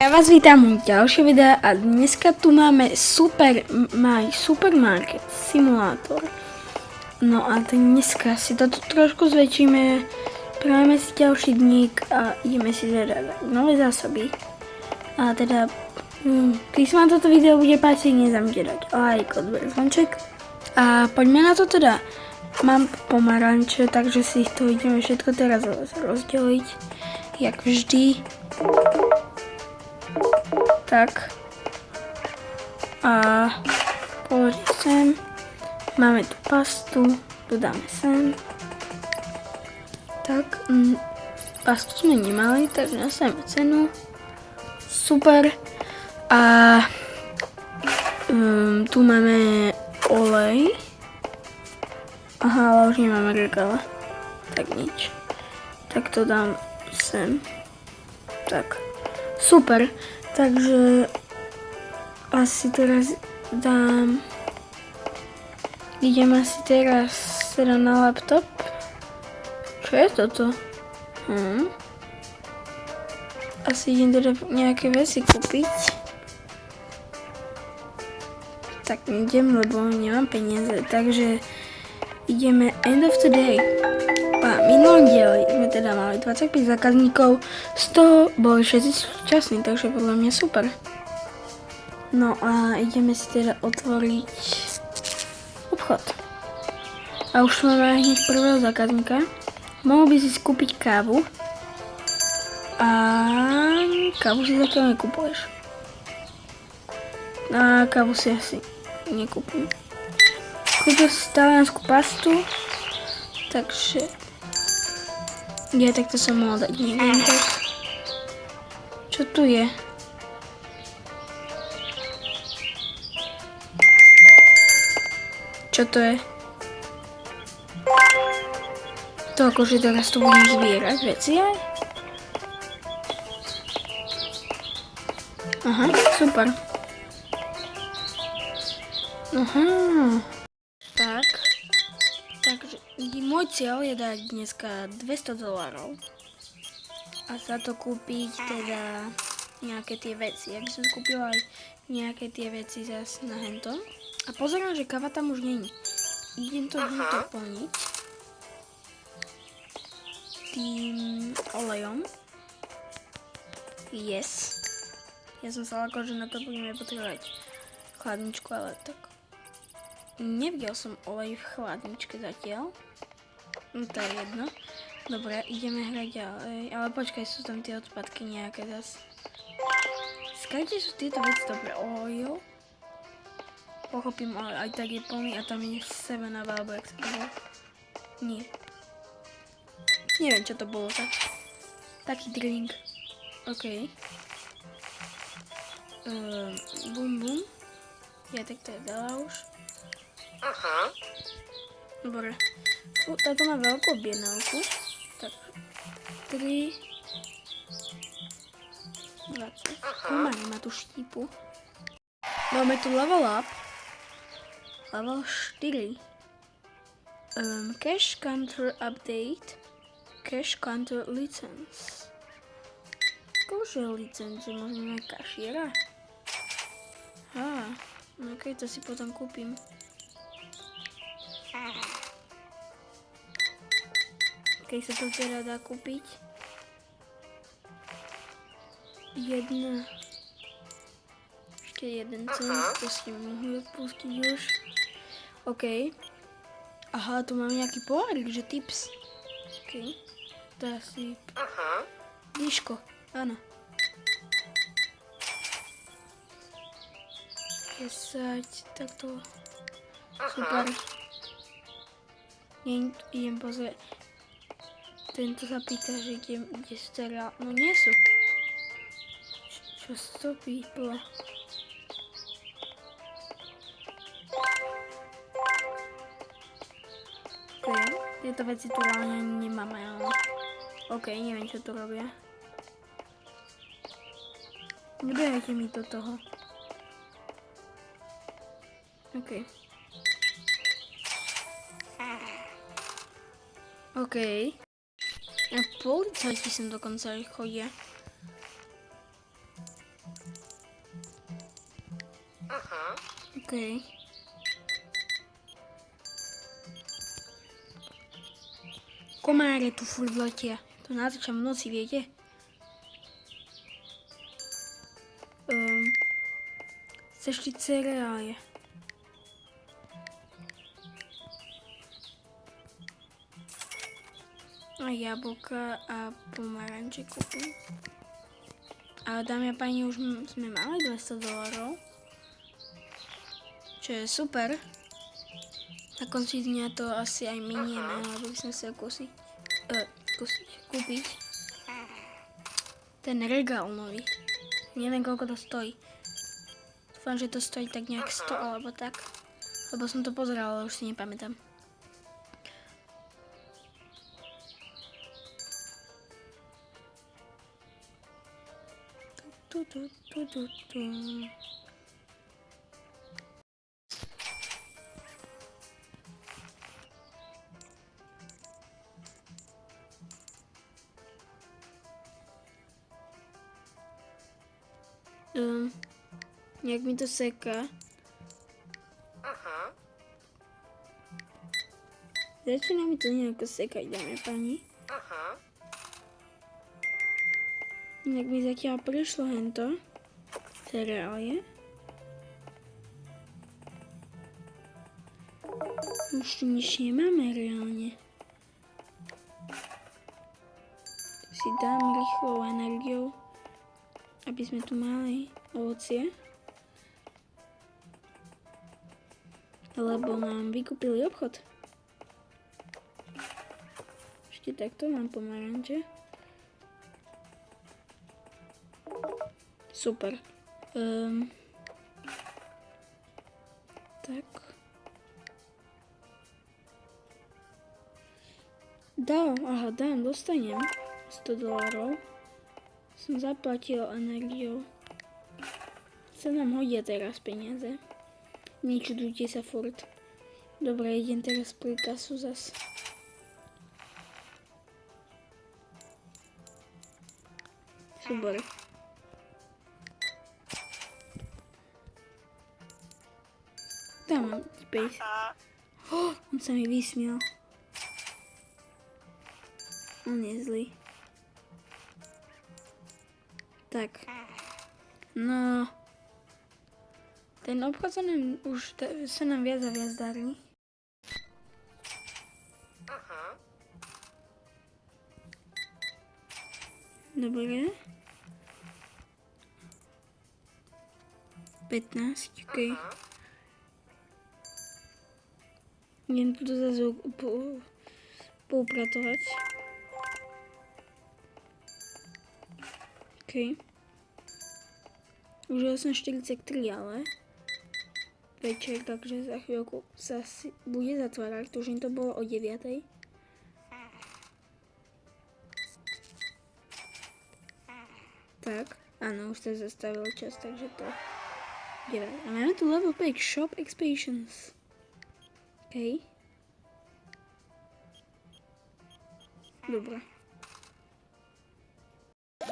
Ja vás vítam u ďalšie videa a dneska tu máme Supermarket simulátor. No a dneska si to tu trošku zväčšíme, spravíme si ďalší dník a ideme si zadať nové zásoby. A teda, keď sa vám toto video bude páčiť, nezabudnite dať like, odber, zvonček. A poďme na to teda. Mám pomaranče, takže si to ideme všetko teraz rozdeliť, jak vždy. Tak. A položiť sem. Máme tu pastu, tu dáme sem. Tak, pastu sme nemali, takže nastavíme cenu. Super. A tu máme olej. Aha, ale už nemáme regala. Tak nič. Tak to dám sem. Tak. Super. Takže asi teraz dám... Idem asi teraz teda na laptop. Čo je toto? Asi idem teda nejaké veci kúpiť. Tak idem, lebo nemám peniaze. Takže ideme end of the day. A minulom dieli sme teda mali 25 zákazníkov, z toho boli všetci šťastní, takže podľa mňa super. No a ideme si teda otvoriť obchod. A už máme hneď prvého zákazníka. Mohol by si skúpiť kávu. A kávu si zatiaľ nekupuješ. A kávu si asi nekúpim. Kúpil si taliansku pastu. Takže... Ja takto som mohla dať neviem tak. Čo tu je? Čo to je? To akože teraz tu budem zbierať veci aj? Aha, super. Aha. Tak. Takže môj cieľ je dať dneska $200 a za to kúpiť teda nejaké tie veci. Ja by som kúpila aj nejaké tie veci zase na hentom. A pozerám, že káva tam už není. Idem to doplniť tým olejom. Yes. Ja som sa lákala, že na to budeme potrebovať chladničku, ale tak. Nevidel som olej v chladničke zatiaľ. No to je jedno. Dobre, ideme hrať ďalej. Ale počkaj, sú tam tie odpadky nejaké zase. Skade sú tieto veci dobre. Oil. Pochopím, ale aj tak je plný a tam je 7up alebo jak sa to bolo. Nie. Neviem, čo to bolo tak. Taký drink. OK. Bum bum. Ja tak to je dala už. Aha. Dobre. Táto má veľkú objednávku. Tak. 3. 20. Nemá tu štípu. Máme tu level up. Level 4. Cash counter update. Cash counter license. Akože licencie? Možno aj kašiera? Ok, to si potom kúpim. Keď sa to teda dá kúpiť. Ešte jeden cent, to si mohli odpustiť už. OK. Aha, tu mám nejaký pohárik, že tips. OK. To asi... Líško, áno. 10, takto. Super. Idem pozrieť. Tento sa pýta, že kde sú teda... No nie sú. Čo sa to pýtlo? OK, tieto veci tu reálne nemáme, ale... OK, neviem, čo tu robia. Nebehajte mi do toho. OK. OK. A policajti sem dokonca aj chodia. OK. Komáre tu furt letia. To natáčam v noci, viete? Chceš ti cereálie? A jablka a pomaranče kúpim. Ale dámy a páni, už sme mali $200. Čo je super. Na konci dňa to asi aj minieme, lebo by sme sa kúpiť ten regál nový. Neviem, koľko to stojí. Dúfam, že to stojí tak nejak 100 alebo tak. Lebo som to pozerala, ale už si nepamätám. Jak mi to seká. Začína mi to nejako sekať, dámy a páni. Jak mi zatiaľ prišlo hento cereálie. Už tu nič nemáme reálne. Si dám rýchlou energiou, aby sme tu mali ovocie. Lebo nám vykúpili obchod. Ešte takto mám pomaranče. Super. Tak. Dostanem $100. Som zaplatil energiou. Sa nám hodia teraz peniaze. Nečudujte sa furt. Dobre, idem teraz pri kasu zas. Super. Tam mám space. On sa mi vysmial. On je zlý. Tak. No. Ten obchod sa nám viac a viac darí. Dobre. 15, OK. Idem tu zase poupratovať. OK. Už je 8:43, ale večer, takže za chvíľku sa bude zatvárať, tužím to bolo o 9:00. Tak, áno, už sa zastavil čas, takže to je. A máme tu level 5 Shop Expansions. OK. Dobre.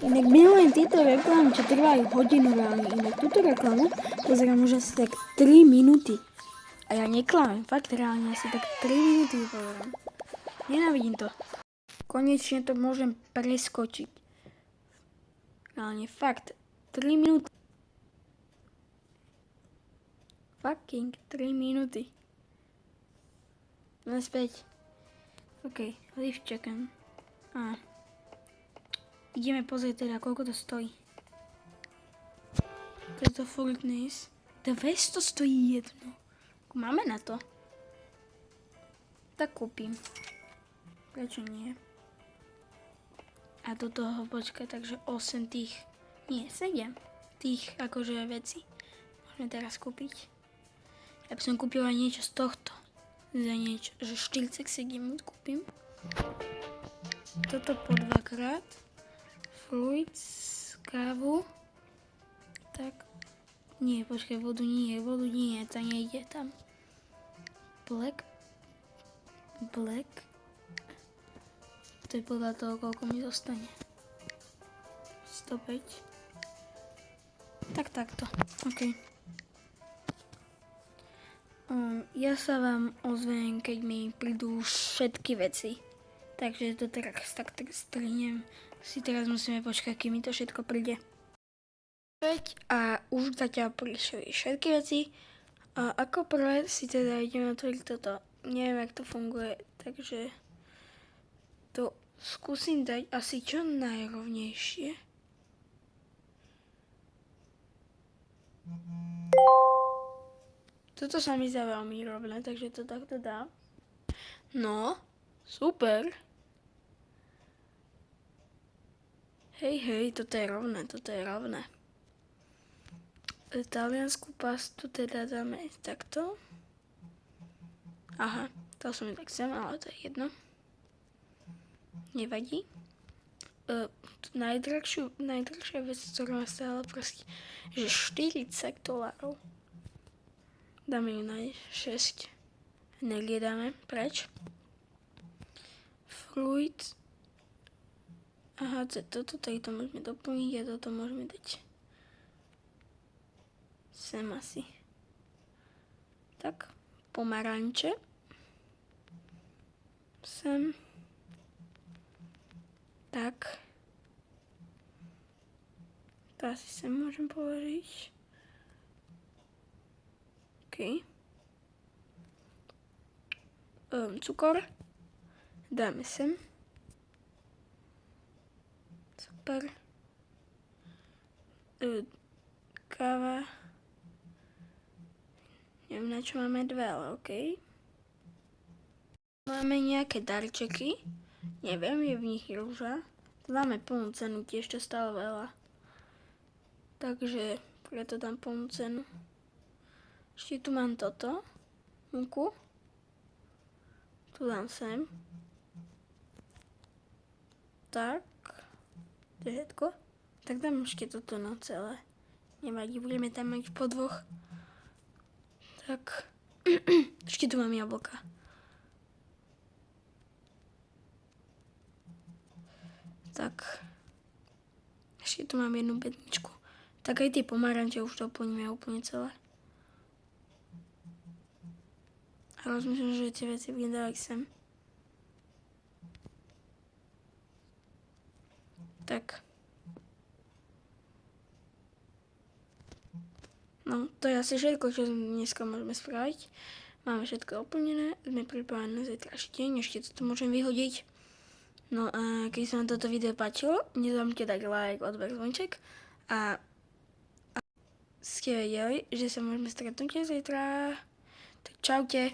Inak milujem tieto reklamy, čo trvajú hodinu reálne. Inak túto reklamu pozerám už asi tak 3 minúty. A ja neklamem, fakt reálne asi tak 3 minúty pozerám. Nenávidím to. Konečne to môžem preskočiť. Reálne fakt 3 minúty. Fucking 3 minúty. Naspäť. OK, lift chicken. Ideme pozrieť teda, koľko to stojí. Keď to Fortnite. 200 stojí jedno. Máme na to. Tak kúpim. Prečo nie? A do toho počkaj, takže 8 tých. Nie, 7 tých akože veci. Môžeme teraz kúpiť. Ja by som kúpila niečo z tohto. Za niečo, že 47 kúpim. Toto po 2-krát. Fruits, kávu. Tak. Nie, počkaj, vodu nie, to nejde tam. Black. To je podľa toho, koľko mi zostane. 105. Tak takto, OK. Ja sa vám ozvem, keď mi prídu všetky veci. Takže to teraz tak strihnem. Si teraz musíme počkať, kým mi to všetko príde. A už zatiaľ prišli všetky veci. A ako prvé si teda ideme otvoriť toto. Neviem, jak to funguje, takže to skúsim dať asi čo najrovnejšie. Toto sa mi zdá veľmi rovné, takže to takto dám. No, super. Hej, toto je rovné, Taliansku pastu teda dáme takto. Aha, to som mi tak chcem, ale to je jedno. Nevadí. Najdrahšia vec, ktorú ma stála proste, že $40. Dáme ju na 6. Energie dáme preč. Fruit. Aha, toto to môžeme doplniť a toto môžeme dať sem asi. Tak, pomaranče. Sem. Tak. To asi sem môžem položiť. OK. Cukor. Dáme sem. Super. Káva. Neviem, na čo máme dve, ale OK. Máme nejaké darčeky. Neviem, je v nich rúža. Dáme plnú cenu, tiež to stále veľa. Takže preto dám plnú cenu. Ešte tu mám toto. Múku. Tu dám sem. Tak. To je všetko. Tak dám ešte toto na celé. Nevadí, budeme tam mať po dvoch. Tak. Ešte tu mám jablka. Tak. Ešte tu mám jednu bedničku. Tak aj tie pomaranče už doplníme úplne celé. A rozmýšľam, že tie veci budem dávať sem. Tak. No, to je asi všetko, čo dneska môžeme spraviť. Máme všetko oplnené, sme pripravené na zajtrajší deň, ešte to môžem vyhodiť. No a keď sa vám toto video páčilo, nezabudnite dať like, odber, zvonček a ste vedeli, že sa môžeme stretnúť zajtra. Tak čaute.